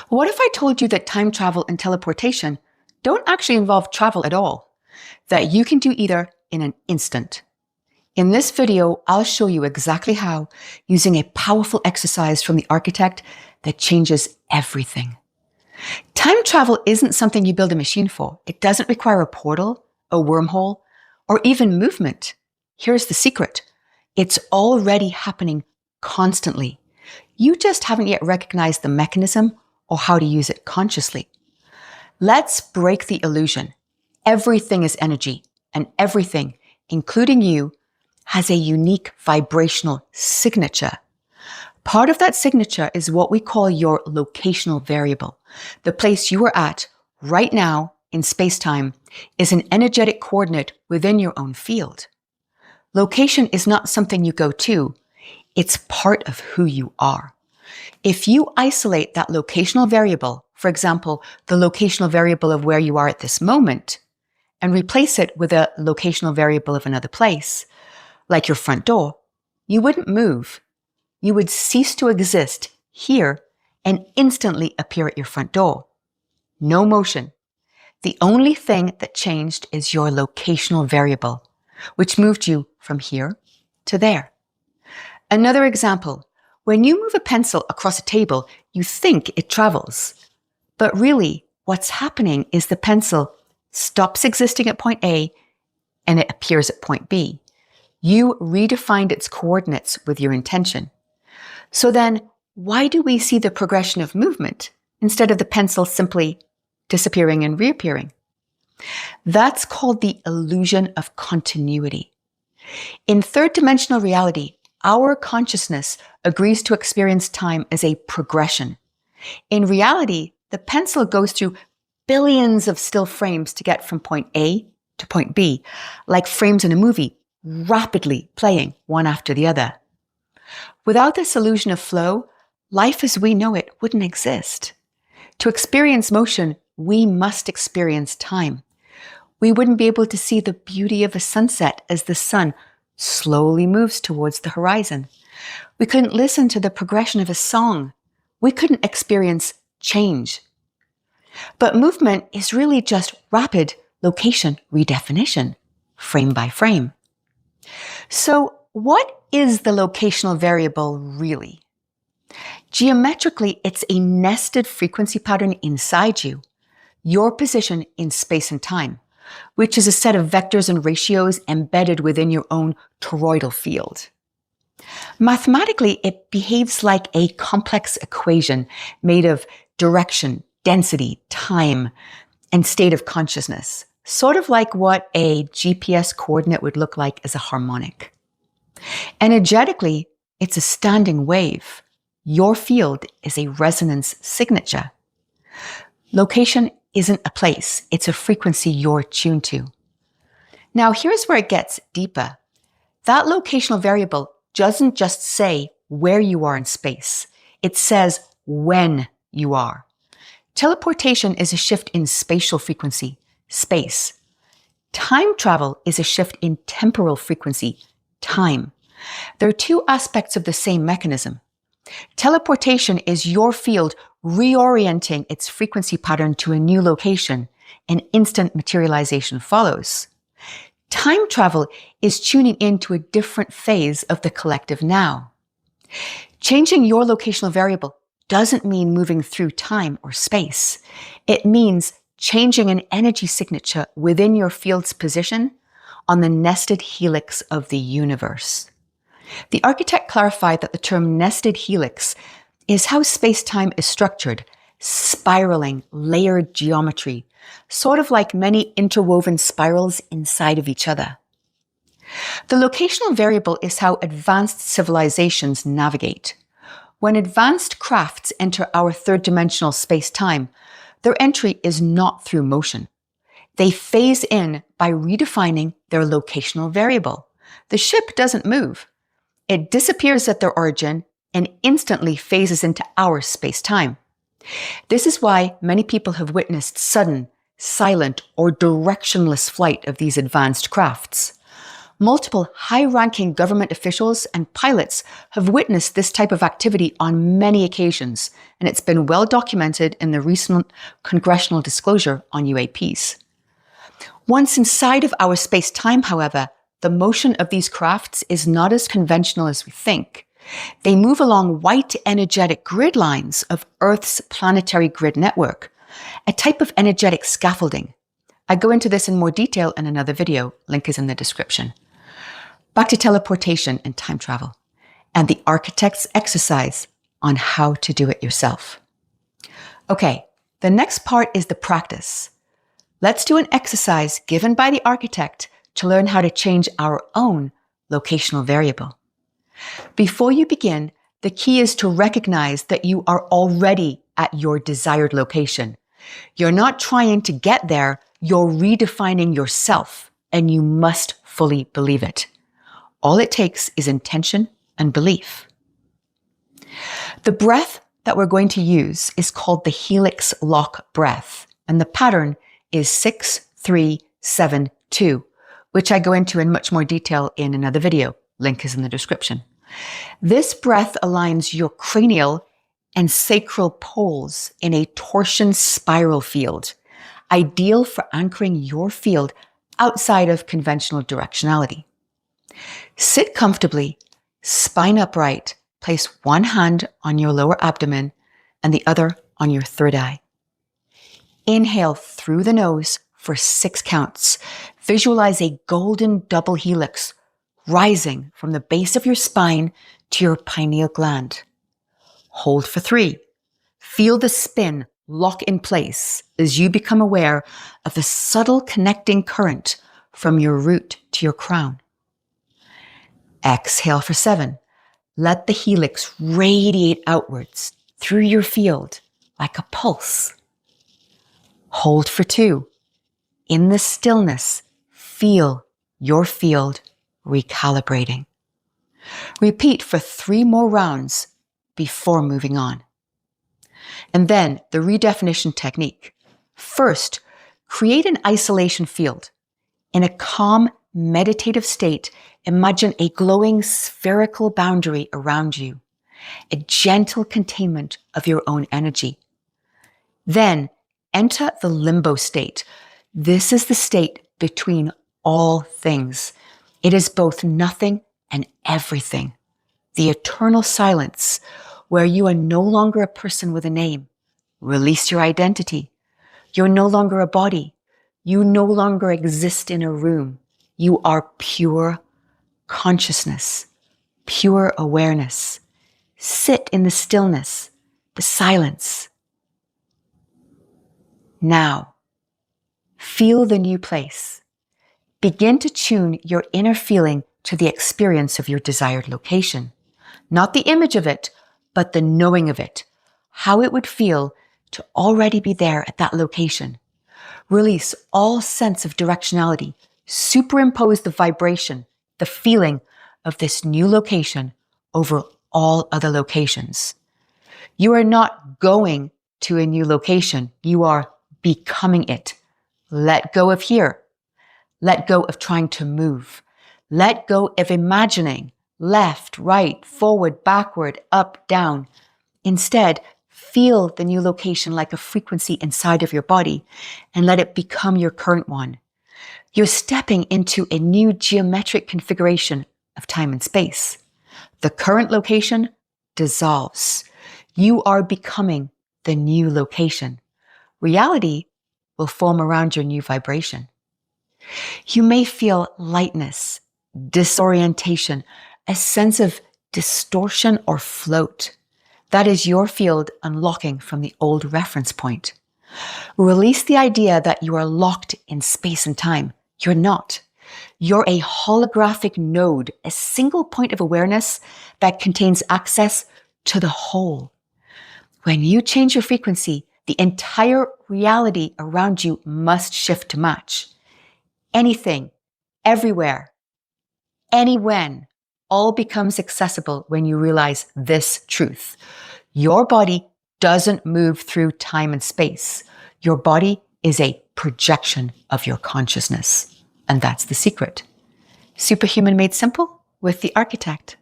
What if I told you that time travel and teleportation don't actually involve travel at all? That you can do either in an instant. In this video, I'll show you exactly how, using a powerful exercise from the architect that changes everything. Time travel isn't something you build a machine for. It doesn't require a portal, a wormhole, or even movement. Here's the secret. It's already happening constantly. You just haven't yet recognized the mechanism or how to use it consciously. Let's break the illusion. Everything is energy, and everything, including you, has a unique vibrational signature. Part of that signature is what we call your locational variable. The place you are at right now in space-time is an energetic coordinate within your own field. Location is not something you go to. It's part of who you are. If you isolate that locational variable, for example, the locational variable of where you are at this moment, and replace it with a locational variable of another place, like your front door, you wouldn't move. You would cease to exist here and instantly appear at your front door. No motion. The only thing that changed is your locational variable, which moved you from here to there. Another example, when you move a pencil across a table, you think it travels. But really, what's happening is the pencil stops existing at point A and it appears at point B. You redefined its coordinates with your intention. So then, why do we see the progression of movement instead of the pencil simply disappearing and reappearing? That's called the illusion of continuity. In third-dimensional reality, our consciousness agrees to experience time as a progression. In reality, the pencil goes through billions of still frames to get from point A to point B, like frames in a movie, rapidly playing one after the other. Without this illusion of flow, life as we know it wouldn't exist. To experience motion, we must experience time. We wouldn't be able to see the beauty of a sunset as the sun slowly moves towards the horizon. We couldn't listen to the progression of a song. We couldn't experience change. But movement is really just rapid location redefinition, frame by frame. So what is the locational variable really? Geometrically, it's a nested frequency pattern inside you, your position in space and time, which is a set of vectors and ratios embedded within your own toroidal field. Mathematically, it behaves like a complex equation made of direction, density, time, and state of consciousness, sort of like what a GPS coordinate would look like as a harmonic. Energetically, it's a standing wave. Your field is a resonance signature. Location isn't a place, it's a frequency you're tuned to. Now, here's where it gets deeper. That locational variable doesn't just say where you are in space, it says when you are. Teleportation is a shift in spatial frequency, space. Time travel is a shift in temporal frequency, time. There are two aspects of the same mechanism. Teleportation is your field reorienting its frequency pattern to a new location, and instant materialization follows. Time travel is tuning into a different phase of the collective now. Changing your locational variable doesn't mean moving through time or space. It means changing an energy signature within your field's position on the nested helix of the universe. The architect clarified that the term nested helix is how space-time is structured, spiraling, layered geometry, sort of like many interwoven spirals inside of each other. The locational variable is how advanced civilizations navigate. When advanced crafts enter our third-dimensional space-time, their entry is not through motion. They phase in by redefining their locational variable. The ship doesn't move. It disappears at their origin and instantly phases into our space-time. This is why many people have witnessed sudden, silent, or directionless flight of these advanced crafts. Multiple high-ranking government officials and pilots have witnessed this type of activity on many occasions, and it's been well documented in the recent congressional disclosure on UAPs. Once inside of our space-time, however, the motion of these crafts is not as conventional as we think. They move along white energetic grid lines of Earth's planetary grid network, a type of energetic scaffolding. I go into this in more detail in another video, link is in the description. Back to teleportation and time travel, and the architect's exercise on how to do it yourself. Okay, the next part is the practice. Let's do an exercise given by the architect to learn how to change our own locational variable. Before you begin, the key is to recognize that you are already at your desired location. You're not trying to get there, you're redefining yourself, and you must fully believe it. All it takes is intention and belief. The breath that we're going to use is called the Helix Lock Breath, and the pattern is 6-3-7-2, which I go into in much more detail in another video. Link is in the description. This breath aligns your cranial and sacral poles in a torsion spiral field, ideal for anchoring your field outside of conventional directionality. Sit comfortably, spine upright, place one hand on your lower abdomen and the other on your third eye. Inhale through the nose for 6 counts. Visualize a golden double helix rising from the base of your spine to your pineal gland. Hold for 3. Feel the spin lock in place as you become aware of the subtle connecting current from your root to your crown. Exhale for 7. Let the helix radiate outwards through your field like a pulse. Hold for 2. In the stillness, feel your field recalibrating. Repeat for 3 more rounds before moving on. And then the redefinition technique. First, create an isolation field. In a calm, meditative state, imagine a glowing spherical boundary around you, a gentle containment of your own energy. Then enter the limbo state. This is the state between all things. It is both nothing and everything. The eternal silence where you are no longer a person with a name. Release your identity. You're no longer a body. You no longer exist in a room. You are pure consciousness, pure awareness. Sit in the stillness, the silence. Now, feel the new place. Begin to tune your inner feeling to the experience of your desired location. Not the image of it, but the knowing of it. How it would feel to already be there at that location. Release all sense of directionality. Superimpose the vibration, the feeling of this new location over all other locations. You are not going to a new location. You are becoming it. Let go of here. Let go of trying to move. Let go of imagining left, right, forward, backward, up, down. Instead, feel the new location like a frequency inside of your body and let it become your current one. You're stepping into a new geometric configuration of time and space. The current location dissolves. You are becoming the new location. Reality will form around your new vibration. You may feel lightness, disorientation, a sense of distortion or float. That is your field unlocking from the old reference point. Release the idea that you are locked in space and time. You're not. You're a holographic node, a single point of awareness that contains access to the whole. When you change your frequency, the entire reality around you must shift to match. Anything, everywhere, any when, all becomes accessible when you realize this truth. Your body doesn't move through time and space. Your body is a projection of your consciousness. And that's the secret. Superhuman made simple with the architect.